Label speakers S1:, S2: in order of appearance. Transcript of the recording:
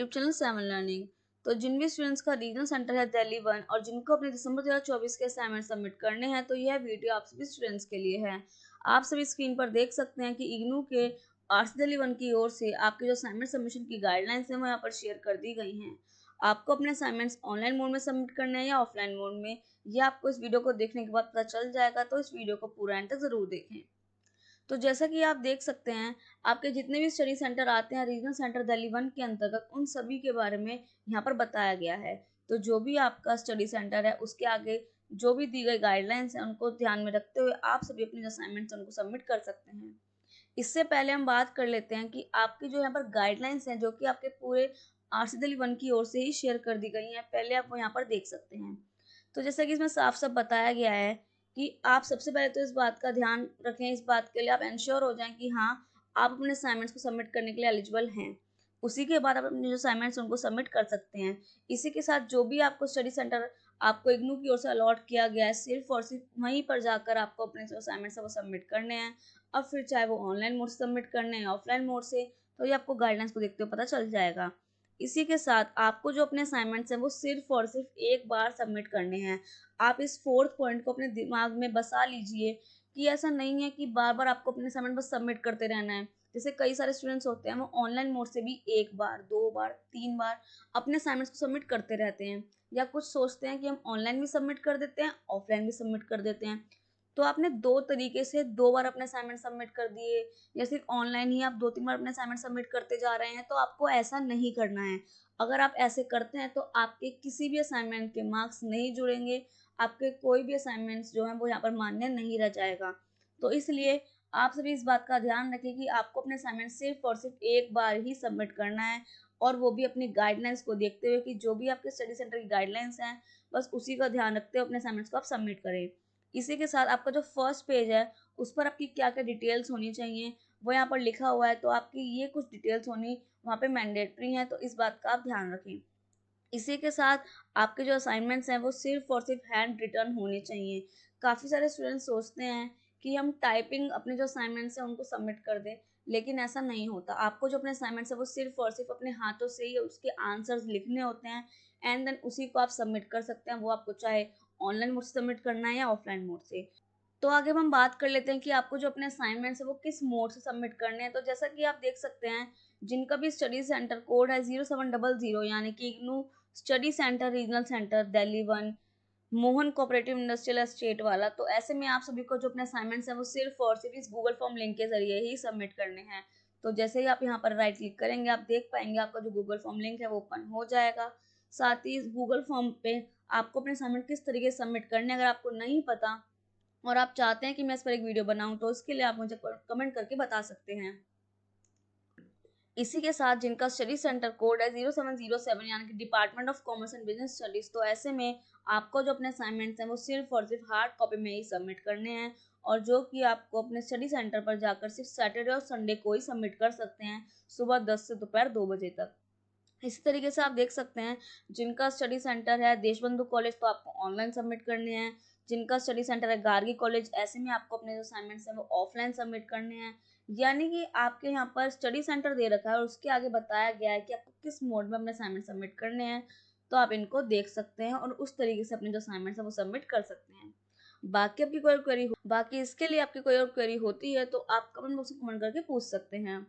S1: YouTube channel 7 learning. तो जिन भी students का रीजनल सेंटर है दिल्ली 1 और जिनको अपने दिसंबर 2024 के असाइनमेंट सबमिट करने हैं, तो यह वीडियो आप सभी स्टूडेंट्स के लिए है। आप सभी स्क्रीन पर देख सकते हैं कि इग्नू के आर्ट्स दिल्ली 1 की ओर से आपके जो असाइनमेंट सबमिशन की गाइडलाइंस हैं वो यहाँ पर शेयर कर दी गई हैं। आपको अपने असाइनमेंट्स ऑनलाइन मोड में सबमिट करने हैं या ऑफलाइन मोड में, यह आपको इस वीडियो को देखने के बाद पता चल जाएगा, तो इस वीडियो को पूरा एंड तक जरूर देखें। तो जैसा कि आप देख सकते हैं, आपके जितने भी स्टडी सेंटर आते हैं रीजनल सेंटर दिल्ली 1 के अंतर्गत, उन सभी के बारे में यहाँ पर बताया गया है। तो जो भी आपका स्टडी सेंटर है उसके आगे जो भी दी गई गाइडलाइंस है उनको ध्यान में रखते हुए आप सभी अपने असाइनमेंट्स उनको सबमिट कर सकते हैं। इससे पहले हम बात कर लेते हैं कि आपकी जो यहाँ पर गाइडलाइंस हैं जो कि आपके पूरे आरसी दिल्ली 1 की ओर से ही शेयर कर दी गई हैं, पहले आप वो यहाँ पर देख सकते हैं। तो जैसा कि इसमें साफ साफ बताया गया है कि आप सबसे पहले तो इस बात का ध्यान रखें, इस बात के लिए आप इंश्योर हो जाएं कि हाँ, आप अपने असाइनमेंट्स को सबमिट करने के लिए एलिजिबल हैं। उसी के बाद आप अपने जो असाइनमेंट्स उनको सबमिट कर सकते हैं। इसी के साथ जो भी आपको स्टडी सेंटर आपको इग्नू की ओर से अलॉट किया गया है, सिर्फ और सिर्फ वहीं पर जाकर आपको अपने जो असाइनमेंट्स है वो सबमिट करने हैं। अब फिर चाहे वो ऑनलाइन मोड से सबमिट करने हैं, ऑफलाइन मोड से, तो ये आपको गाइडलाइंस को देखते हुए पता चल जाएगा। इसी के साथ आपको जो अपने असाइनमेंट्स हैं वो सिर्फ और सिर्फ एक बार सबमिट करने हैं। आप इस फोर्थ पॉइंट को अपने दिमाग में बसा लीजिए कि ऐसा नहीं है कि बार बार आपको अपने असाइनमेंट बस सबमिट करते रहना है। जैसे कई सारे स्टूडेंट्स होते हैं, वो ऑनलाइन मोड से भी एक बार, दो बार, तीन बार अपने असाइनमेंट्स को सबमिट करते रहते हैं, या कुछ सोचते हैं कि हम ऑनलाइन भी सबमिट कर देते हैं, ऑफलाइन भी सबमिट कर देते हैं। तो आपने दो तरीके से दो बार अपने असाइनमेंट सबमिट कर दिए, या सिर्फ ऑनलाइन ही आप दो तीन बार अपने असाइनमेंट सबमिट करते जा रहे हैं, तो आपको ऐसा नहीं करना है। अगर आप ऐसे करते हैं तो आपके किसी भी असाइनमेंट के मार्क्स नहीं जुड़ेंगे, आपके कोई भी असाइनमेंट्स जो हैं वो यहाँ पर मान्य नहीं रह जाएगा। तो इसलिए आप सभी इस बात का ध्यान रखें कि आपको अपने असाइनमेंट सिर्फ और सिर्फ एक बार ही सबमिट करना है, और वो भी अपनी गाइडलाइंस को देखते हुए कि जो भी आपके स्टडी सेंटर की गाइडलाइंस हैं, बस उसी का ध्यान रखते हुए अपने असाइनमेंट्स को आप सबमिट करें। इसी के साथ आपका जो फर्स्ट पेज है उस पर आपकी क्या क्या डिटेल्स होनी चाहिए वो यहाँ पर लिखा हुआ है, तो आपकी ये कुछ डिटेल्स होनी वहाँ पे मैंडेटरी है, तो इस बात का आप ध्यान रखें। इसी के साथ आपके जो असाइनमेंट्स हैं वो सिर्फ और सिर्फ हैंड रिटन होने चाहिए। काफ़ी सारे स्टूडेंट्स सोचते हैं कि हम टाइपिंग अपने जो असाइनमेंट्स हैं उनको सबमिट कर दें, लेकिन ऐसा नहीं होता। आपको जो अपने असाइनमेंट्स है वो सिर्फ और सिर्फ अपने हाथों से ही उसके आंसर्स लिखने होते हैं, एंड देन उसी को आप सबमिट कर सकते हैं। वो आपको चाहे ऑनलाइन मोड से सबमिट करना है या ऑफलाइन मोड से। तो आगे हम बात कर लेते हैं कि आपको जो अपने असाइनमेंट्स है वो किस मोड से सबमिट करने हैं। तो जैसा कि आप देख सकते हैं, जिनका भी स्टडी सेंटर कोड है 0700, यानी कि IGNOU study centre regional centre Delhi 1 Mohan cooperative industrial estate वाला, तो ऐसे में आप सभी को जो अपने असाइनमेंट्स हैं वो सिर्फ और सिर्फ इस गूगल फॉर्म लिंक के जरिए ही सबमिट करने हैं। तो जैसे ही आप यहाँ पर राइट क्लिक करेंगे, आप देख पाएंगे आपका जो गूगल फॉर्म लिंक है वो ओपन हो जाएगा। साथ ही इस गूगल फॉर्म पे आपको अपने असाइनमेंट किस तरीके से सबमिट करने हैं, अगर आपको नहीं पता और आप चाहते हैं कि मैं इस पर एक वीडियो बनाऊं, तो इसके लिए आप मुझे कमेंट करके बता सकते हैं। इसी के साथ जिनका स्टडी सेंटर कोड है 0707, यानी कि department of commerce and business studies, तो ऐसे में आपको जो अपने असाइनमेंट्स हैं वो सिर्फ और सिर्फ हार्ड कॉपी में ही सबमिट करने हैं, और जो कि आपको अपने स्टडी सेंटर पर जाकर सिर्फ सैटरडे और संडे को ही सबमिट कर सकते हैं, सुबह 10 से दोपहर 2 बजे तक। इसी तरीके से आप देख सकते हैं, जिनका स्टडी सेंटर है देशबंधु कॉलेज, तो आपको ऑनलाइन सबमिट करने हैं। जिनका स्टडी सेंटर है गार्गी कॉलेज, ऐसे में आपको अपने जो असाइनमेंट्स हैं वो ऑफलाइन सबमिट करने हैं। यानी कि आपके यहाँ पर स्टडी सेंटर दे रखा है और उसके आगे बताया गया है कि आपको किस मोड में अपने असाइनमेंट सबमिट करने हैं, तो आप इनको देख सकते हैं और उस तरीके से अपने जो असाइनमेंट्स हैं वो सबमिट कर सकते हैं। बाकी इसके लिए आपकी कोई और क्वेरी होती है तो आप कमेंट बॉक्स में कमेंट करके पूछ सकते हैं।